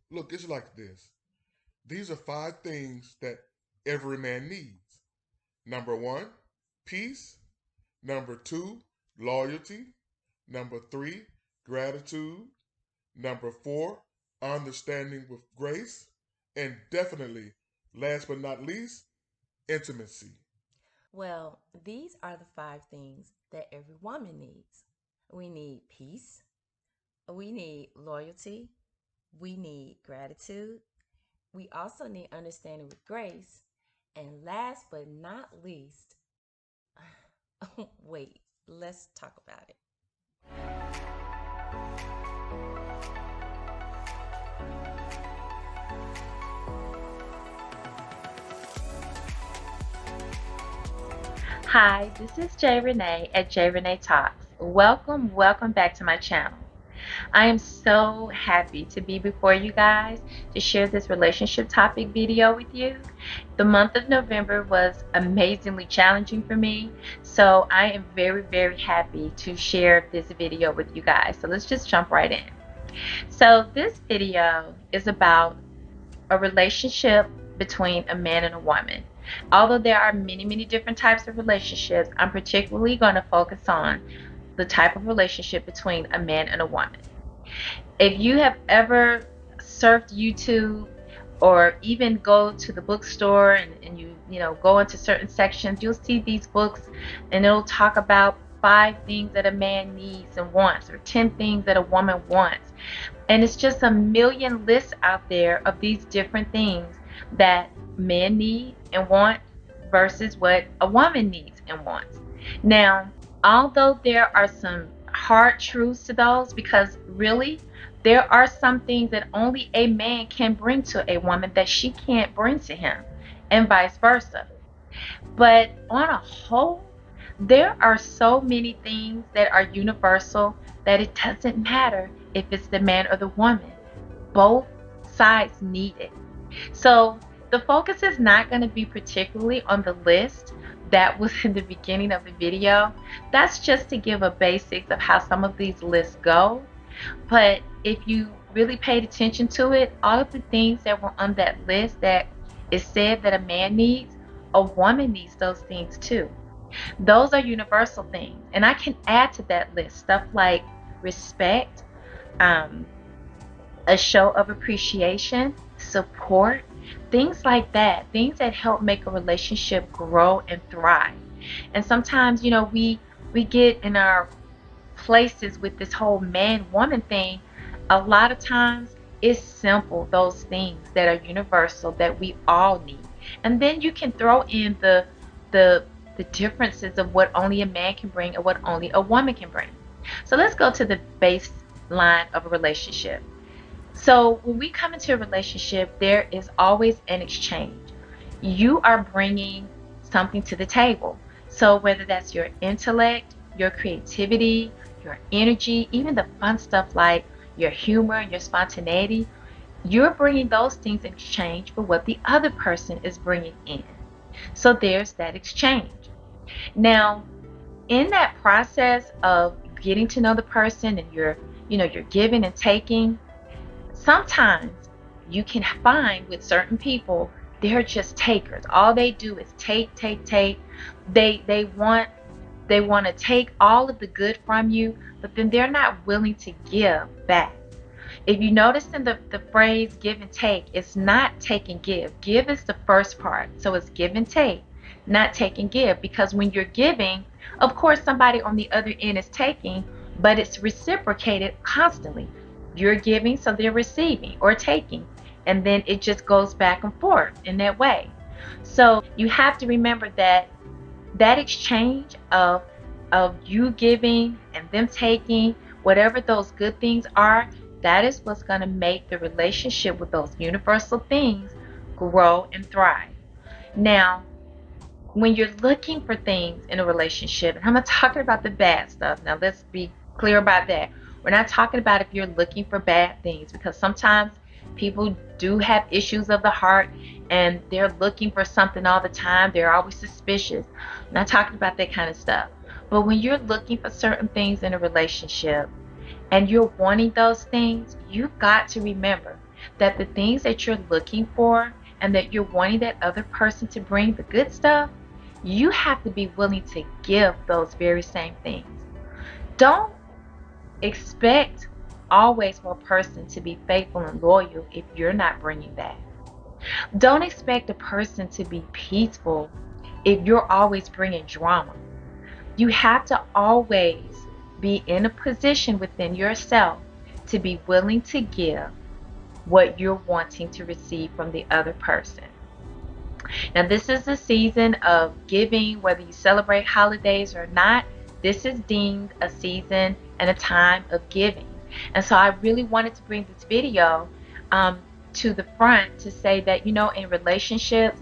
Look, it's like this. These are five things that every man needs. Number one, peace. Number two, loyalty. Number three, gratitude. Number four, understanding with grace. And definitely, last but not least, intimacy. Well, these are the five things that every woman needs. We need peace, we need loyalty, we need gratitude, we also need understanding with grace, and last but not least, wait, let's talk about it. Hi, this is Renee at Renee Talks. Welcome back to my channel. I am so happy to be before you guys to share this relationship topic video with you. The month of November was amazingly challenging for me, so I am very happy to share this video with you guys. So let's just jump right in. So this video is about a relationship between a man and a woman. Although there are many different types of relationships, I'm particularly going to focus on the type of relationship between a man and a woman. If you have ever surfed YouTube or even go to the bookstore and you know go into certain sections, you'll see these books and it'll talk about 5 things that a man needs and wants, or 10 things that a woman wants. And it's just a million lists out there of these different things that men need and want versus what a woman needs and wants. Now, although there are some hard truths to those, because really, there are some things that only a man can bring to a woman that she can't bring to him, and vice versa. But on a whole, there are so many things that are universal that it doesn't matter if it's the man or the woman. Both sides need it. So the focus is not going to be particularly on the list that was in the beginning of the video. That's just to give a basics of how some of these lists go. But if you really paid attention to it, all of the things that were on that list that is said that a man needs, a woman needs those things too. Those are universal things. And I can add to that list stuff like respect, um, a show of appreciation, support, things like that, things that help make a relationship grow and thrive. And sometimes, you know, we get in our places with this whole man woman thing. A lot of times it's simple, those things that are universal that we all need. And then you can throw in the the differences of what only a man can bring and what only a woman can bring. So let's go to the baseline of a relationship. So when we come into a relationship, there is always an exchange. You are bringing something to the table. So whether that's your intellect, your creativity, your energy, even the fun stuff like your humor and your spontaneity, you're bringing those things in exchange for what the other person is bringing in. So there's that exchange. Now, in that process of getting to know the person and you're giving and taking, sometimes you can find with certain people they're just takers. All they do is take. They want to take all of the good from you, but then they're not willing to give back. If you notice in the phrase give and take, it's not take and give. Give is the first part. So it's give and take, not take and give. Because when you're giving, of course, somebody on the other end is taking, but it's reciprocated constantly. You're giving, so they're receiving or taking. And then it just goes back and forth in that way. So you have to remember that that exchange of you giving and them taking, whatever those good things are, that is what's going to make the relationship with those universal things grow and thrive. Now, when you're looking for things in a relationship, and I'm not talking about the bad stuff. Now, let's be clear about that. We're not talking about if you're looking for bad things, because sometimes people do have issues of the heart and they're looking for something all the time. They're always suspicious. I'm not talking about that kind of stuff. But when you're looking for certain things in a relationship and you're wanting those things, you've got to remember that the things that you're looking for and that you're wanting that other person to bring, the good stuff, you have to be willing to give those very same things. Don't expect always for a person to be faithful and loyal if you're not bringing that. Don't expect a person to be peaceful if you're always bringing drama. You have to always be in a position within yourself to be willing to give what you're wanting to receive from the other person. Now, this is a season of giving, whether you celebrate holidays or not. This is deemed a season and a time of giving. And so I really wanted to bring this video to the front to say that, in relationships,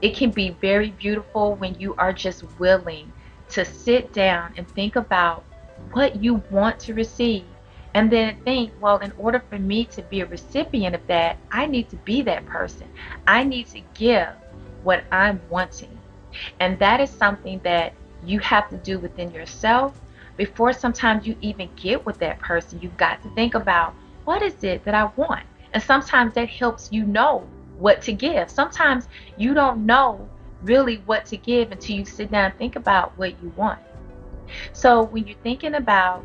it can be very beautiful when you are just willing to sit down and think about what you want to receive. And then think, well, in order for me to be a recipient of that, I need to be that person. I need to give what I'm wanting. And that is something that you have to do within yourself before sometimes you even get with that person. You've got to think about, what is it that I want? And sometimes that helps you know what to give. Sometimes you don't know really what to give until you sit down and think about what you want. So when you're thinking about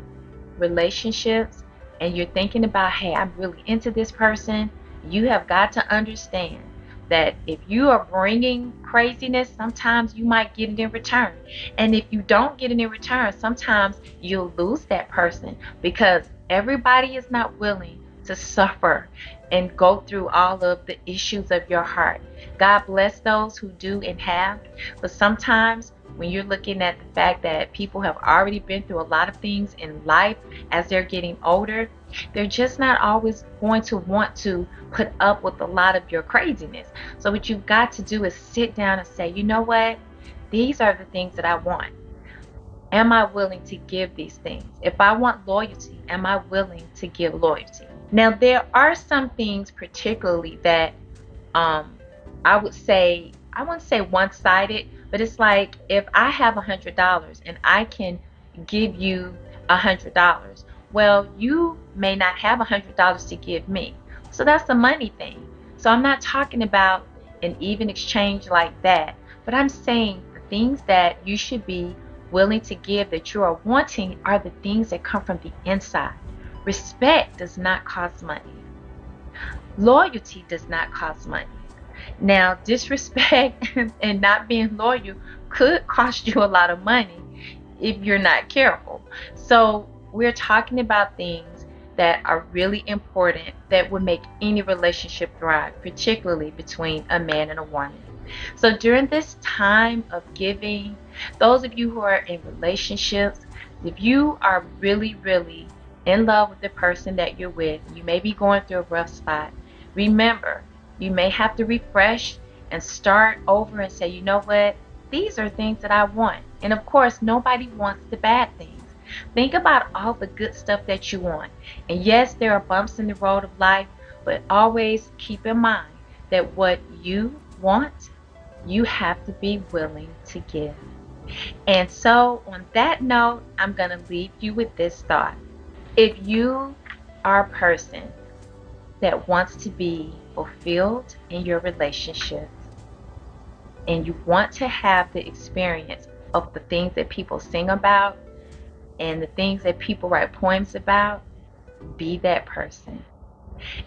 relationships and you're thinking about, hey, I'm really into this person, you have got to understand that if you are bringing craziness, sometimes you might get it in return. And if you don't get it in return, sometimes you'll lose that person, because everybody is not willing to suffer and go through all of the issues of your heart. God bless those who do and have, but sometimes when you're looking at the fact that people have already been through a lot of things in life as they're getting older, they're just not always going to want to put up with a lot of your craziness. So what you've got to do is sit down and say, you know what? These are the things that I want. Am I willing to give these things? If I want loyalty, am I willing to give loyalty? Now, there are some things particularly that um, I would say, I wouldn't say one-sided, but it's like if I have $100 and I can give you $100, well, you may not have $100 to give me. So that's the money thing. So I'm not talking about an even exchange like that, but I'm saying the things that you should be willing to give that you are wanting are the things that come from the inside. Respect does not cost money. Loyalty does not cost money. Now, disrespect and not being loyal could cost you a lot of money if you're not careful. So, we're talking about things that are really important that would make any relationship thrive, particularly between a man and a woman. So, during this time of giving, those of you who are in relationships, if you are really, really in love with the person that you're with, you may be going through a rough spot. Remember, you may have to refresh and start over and say, you know what? These are things that I want. And of course, nobody wants the bad things. Think about all the good stuff that you want. And yes, there are bumps in the road of life, but always keep in mind that what you want, you have to be willing to give. And so, on that note, I'm going to leave you with this thought. If you are a person that wants to be fulfilled in your relationships and you want to have the experience of the things that people sing about and the things that people write poems about, be that person.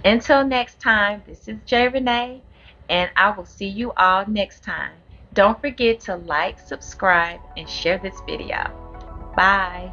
Until next time, this is Renee, and I will see you all next time. Don't forget to like, subscribe, and share this video. Bye.